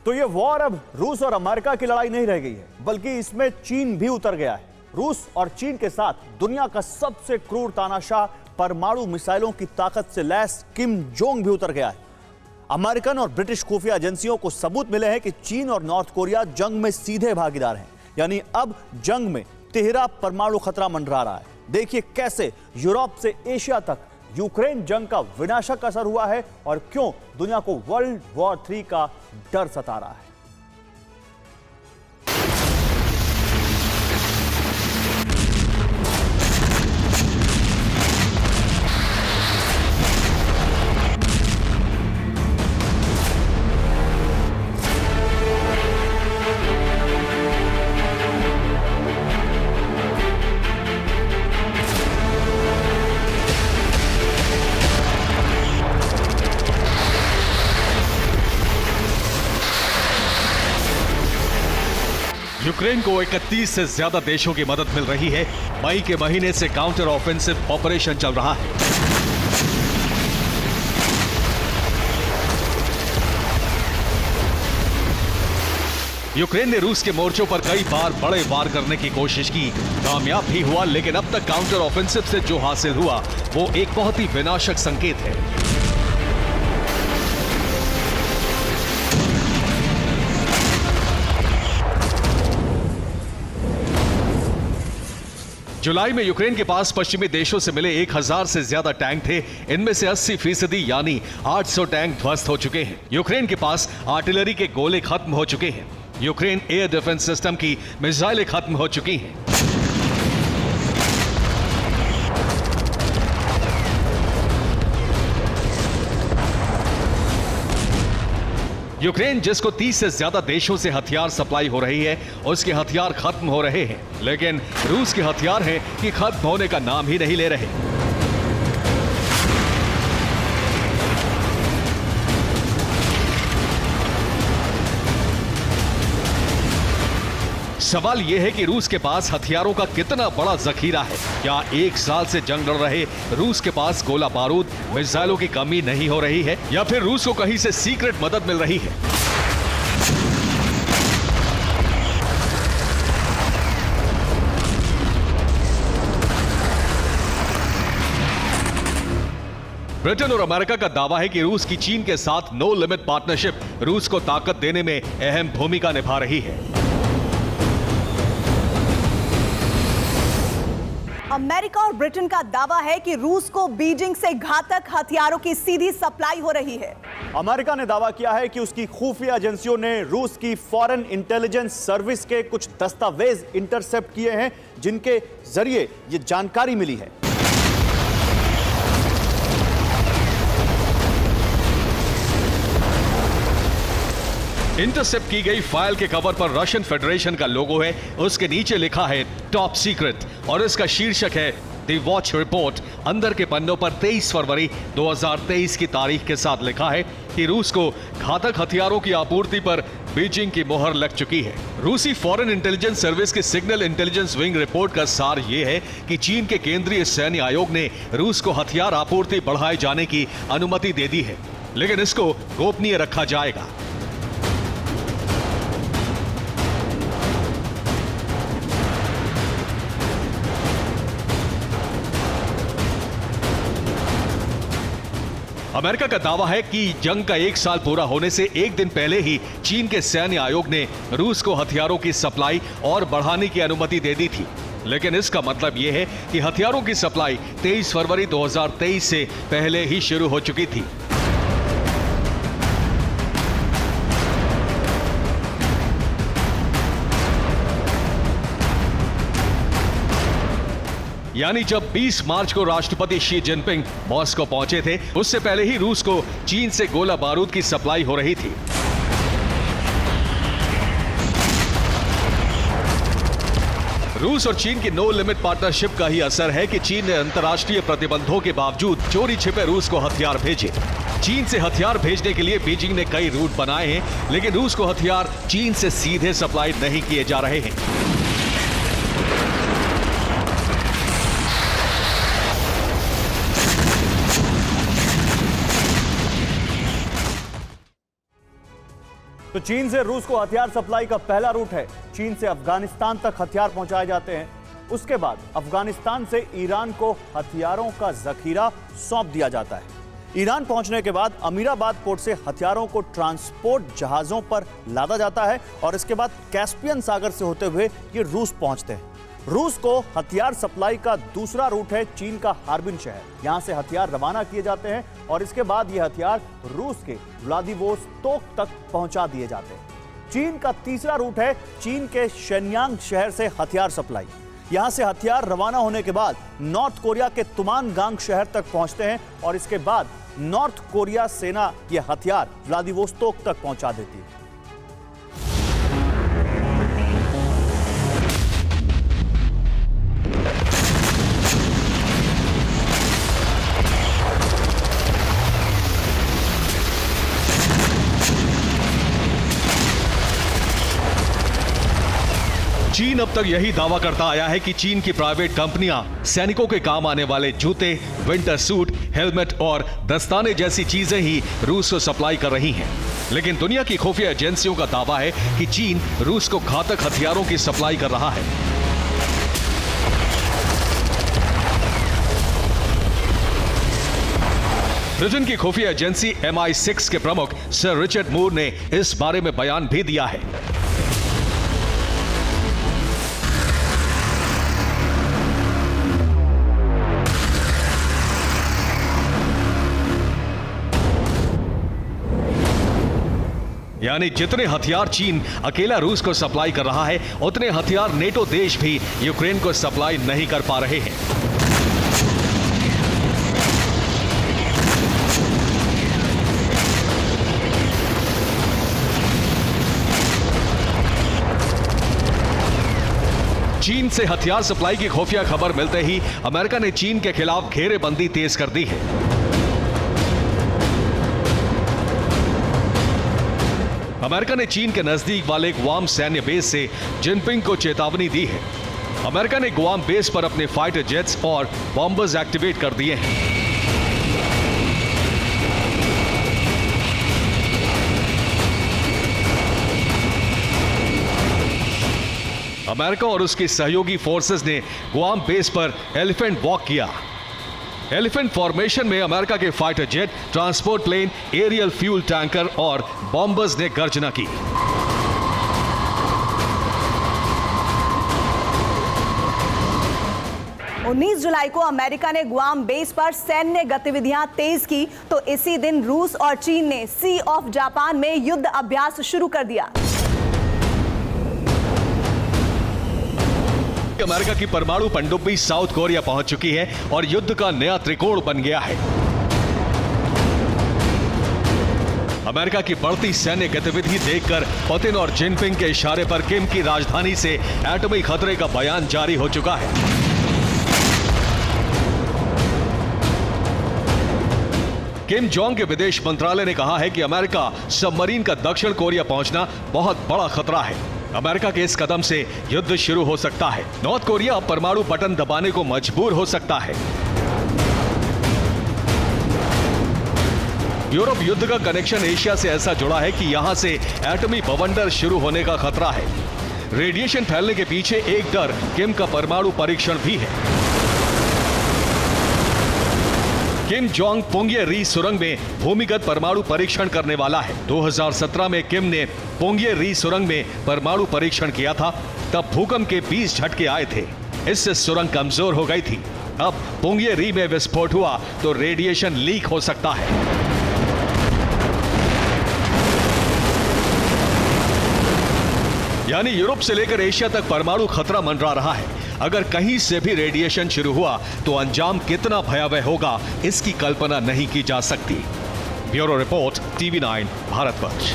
तो ये वॉर अब रूस और अमेरिका की लड़ाई नहीं रह गई है, बल्कि इसमें चीन भी उतर गया है। रूस और चीन के साथ दुनिया का सबसे क्रूर तानाशाह परमाणु मिसाइलों की ताकत से लैस किम जोंग भी उतर गया है। अमेरिकन और ब्रिटिश खुफिया एजेंसियों को सबूत मिले हैं कि चीन और नॉर्थ कोरिया जंग में सीधे भागीदार हैं। यानी अब जंग में तिहरा परमाणु खतरा मंडरा रहा है। देखिए कैसे यूरोप से एशिया तक यूक्रेन जंग का विनाशक असर हुआ है और क्यों दुनिया को वर्ल्ड वॉर 3 का डर सता रहा है। यूक्रेन को 31 से ज्यादा देशों की मदद मिल रही है। मई के महीने से काउंटर ऑफेंसिव ऑपरेशन चल रहा है। यूक्रेन ने रूस के मोर्चों पर कई बार बड़े वार करने की कोशिश की, कामयाब भी हुआ, लेकिन अब तक काउंटर ऑफेंसिव से जो हासिल हुआ वो एक बहुत ही विनाशक संकेत है। जुलाई में यूक्रेन के पास पश्चिमी देशों से मिले 1000 से ज्यादा टैंक थे। इनमें से 80% यानी 800 टैंक ध्वस्त हो चुके हैं। यूक्रेन के पास आर्टिलरी के गोले खत्म हो चुके हैं। यूक्रेन एयर डिफेंस सिस्टम की मिसाइलें खत्म हो चुकी हैं। यूक्रेन जिसको 30 से ज्यादा देशों से हथियार सप्लाई हो रही है, उसके हथियार खत्म हो रहे हैं, लेकिन रूस के हथियार हैं कि खत्म होने का नाम ही नहीं ले रहे। सवाल यह है कि रूस के पास हथियारों का कितना बड़ा जखीरा है। क्या 1 साल से जंग लड़ रहे रूस के पास गोला बारूद, मिसाइलों की कमी नहीं हो रही है, या फिर रूस को कहीं से सीक्रेट मदद मिल रही है? ब्रिटेन और अमेरिका का दावा है कि रूस की चीन के साथ नो लिमिट पार्टनरशिप रूस को ताकत देने में अहम भूमिका निभा रही है। अमेरिका और ब्रिटेन का दावा है कि रूस को बीजिंग से घातक हथियारों की सीधी सप्लाई हो रही है। अमेरिका ने दावा किया है कि उसकी खुफिया एजेंसियों ने रूस की फॉरेन इंटेलिजेंस सर्विस के कुछ दस्तावेज इंटरसेप्ट किए हैं, जिनके जरिए यह जानकारी मिली है। इंटरसेप्ट की गई फाइल के कवर पर रशियन फेडरेशन का लोगो है। उसके नीचे लिखा है टॉप सीक्रेट और इसका शीर्षक है द वॉच रिपोर्ट। अंदर के पन्नों पर 23 फरवरी 2023 की तारीख के साथ लिखा है कि रूस को घातक हथियारों की आपूर्ति पर बीजिंग की मोहर लग चुकी है। रूसी फॉरेन इंटेलिजेंस सर्विस की सिग्नल इंटेलिजेंस विंग रिपोर्ट का सार यह है कि चीन के केंद्रीय सैन्य आयोग ने रूस को हथियार आपूर्ति बढ़ाए जाने की अनुमति दे दी है, लेकिन इसको गोपनीय रखा जाएगा। अमेरिका का दावा है कि जंग का 1 साल पूरा होने से 1 दिन पहले ही चीन के सैन्य आयोग ने रूस को हथियारों की सप्लाई और बढ़ाने की अनुमति दे दी थी, लेकिन इसका मतलब यह है कि हथियारों की सप्लाई 23 फरवरी 2023 से पहले ही शुरू हो चुकी थी। यानी जब 20 मार्च को राष्ट्रपति शी जिनपिंग मॉस्को पहुंचे थे, उससे पहले ही रूस को चीन से गोला बारूद की सप्लाई हो रही थी। रूस और चीन की नो लिमिट पार्टनरशिप का ही असर है कि चीन ने अंतर्राष्ट्रीय प्रतिबंधों के बावजूद चोरी छिपे रूस को हथियार भेजे। चीन से हथियार भेजने के लिए बीजिंग ने कई रूट बनाए हैं, लेकिन रूस को हथियार चीन से सीधे सप्लाई नहीं किए जा रहे हैं। तो चीन से रूस को हथियार सप्लाई का पहला रूट है। चीन से अफगानिस्तान तक हथियार पहुंचाए जाते हैं। उसके बाद अफगानिस्तान से ईरान को हथियारों का जखीरा सौंप दिया जाता है। ईरान पहुंचने के बाद अमीराबाद पोर्ट से हथियारों को ट्रांसपोर्ट जहाजों पर लादा जाता है और इसके बाद कैस्पियन सागर से होते हुए ये रूस पहुंचते हैं। रूस को हथियार सप्लाई का दूसरा रूट है चीन का हार्बिन शहर। यहां से हथियार रवाना किए जाते हैं और इसके बाद ये हथियार रूस के व्लादिवोस्तोक तक पहुंचा दिए जाते हैं। चीन का तीसरा रूट है चीन के शेनयांग शहर से हथियार सप्लाई। यहां से हथियार रवाना होने के बाद नॉर्थ कोरिया के तुमानगांग शहर तक पहुंचते हैं और इसके बाद नॉर्थ कोरिया सेना ये हथियार व्लादिवोस्तोक तक पहुंचा देती है। चीन अब तक यही दावा करता आया है कि चीन की प्राइवेट कंपनियां सैनिकों के काम आने वाले जूते, विंटर सूट, हेलमेट और दस्ताने जैसी चीजें ही रूस को सप्लाई कर रही हैं। लेकिन दुनिया की खुफिया एजेंसियों का दावा है कि चीन रूस को घातक हथियारों की सप्लाई कर रहा है। ब्रिटेन की खुफिया एजेंसी MI6 के प्रमुख सर रिचर्ड मूर ने इस बारे में बयान भी दिया है। यानी जितने हथियार चीन अकेला रूस को सप्लाई कर रहा है, उतने हथियार नेटो देश भी यूक्रेन को सप्लाई नहीं कर पा रहे हैं। चीन से हथियार सप्लाई की खुफिया खबर मिलते ही अमेरिका ने चीन के खिलाफ घेरेबंदी तेज कर दी है। अमेरिका ने चीन के नजदीक वाले गुआम सैन्य बेस से जिनपिंग को चेतावनी दी है। अमेरिका ने गुआम बेस पर अपने फाइटर जेट्स और बॉम्बर्स एक्टिवेट कर दिए हैं। अमेरिका और उसकी सहयोगी फोर्सेस ने गुआम बेस पर एलिफेंट वॉक किया। एलिफेंट फॉर्मेशन में अमेरिका के fighter jet, transport plane, aerial fuel tanker और बॉम्बर्स ने गर्जना की। उन्नीस जुलाई को अमेरिका ने गुआम बेस पर सैन्य गतिविधियां तेज की तो इसी दिन रूस और चीन ने सी ऑफ जापान में युद्ध अभ्यास शुरू कर दिया। अमेरिका की परमाणु पनडुब्बी साउथ कोरिया पहुंच चुकी है और युद्ध का नया त्रिकोण बन गया है। अमेरिका की बढ़ती सैन्य गतिविधि देखकर पुतिन और जिनपिंग के इशारे पर किम की राजधानी से एटमी खतरे का बयान जारी हो चुका है। किम जोंग के विदेश मंत्रालय ने कहा है कि अमेरिका सबमरीन का दक्षिण कोरिया पहुंचना बहुत बड़ा खतरा है। अमेरिका के इस कदम से युद्ध शुरू हो सकता है। नॉर्थ कोरिया अब परमाणु बटन दबाने को मजबूर हो सकता है। यूरोप युद्ध का कनेक्शन एशिया से ऐसा जुड़ा है कि यहां से एटमी बवंडर शुरू होने का खतरा है। रेडिएशन फैलने के पीछे एक डर किम का परमाणु परीक्षण भी है। किम जोंग पोंग्ये री सुरंग में भूमिगत परमाणु परीक्षण करने वाला है। 2017 में किम ने पोंग्ये री सुरंग में परमाणु परीक्षण किया था। तब भूकंप के 20 झटके आए थे। इससे सुरंग कमजोर हो गई थी। अब पोंग्ये री में विस्फोट हुआ तो रेडिएशन लीक हो सकता है। यानी यूरोप से लेकर एशिया तक परमाणु खतरा मंडरा रहा है। अगर कहीं से भी रेडिएशन शुरू हुआ तो अंजाम कितना भयावह होगा, इसकी कल्पना नहीं की जा सकती। Bureau report, TV9 Bharatvarsh.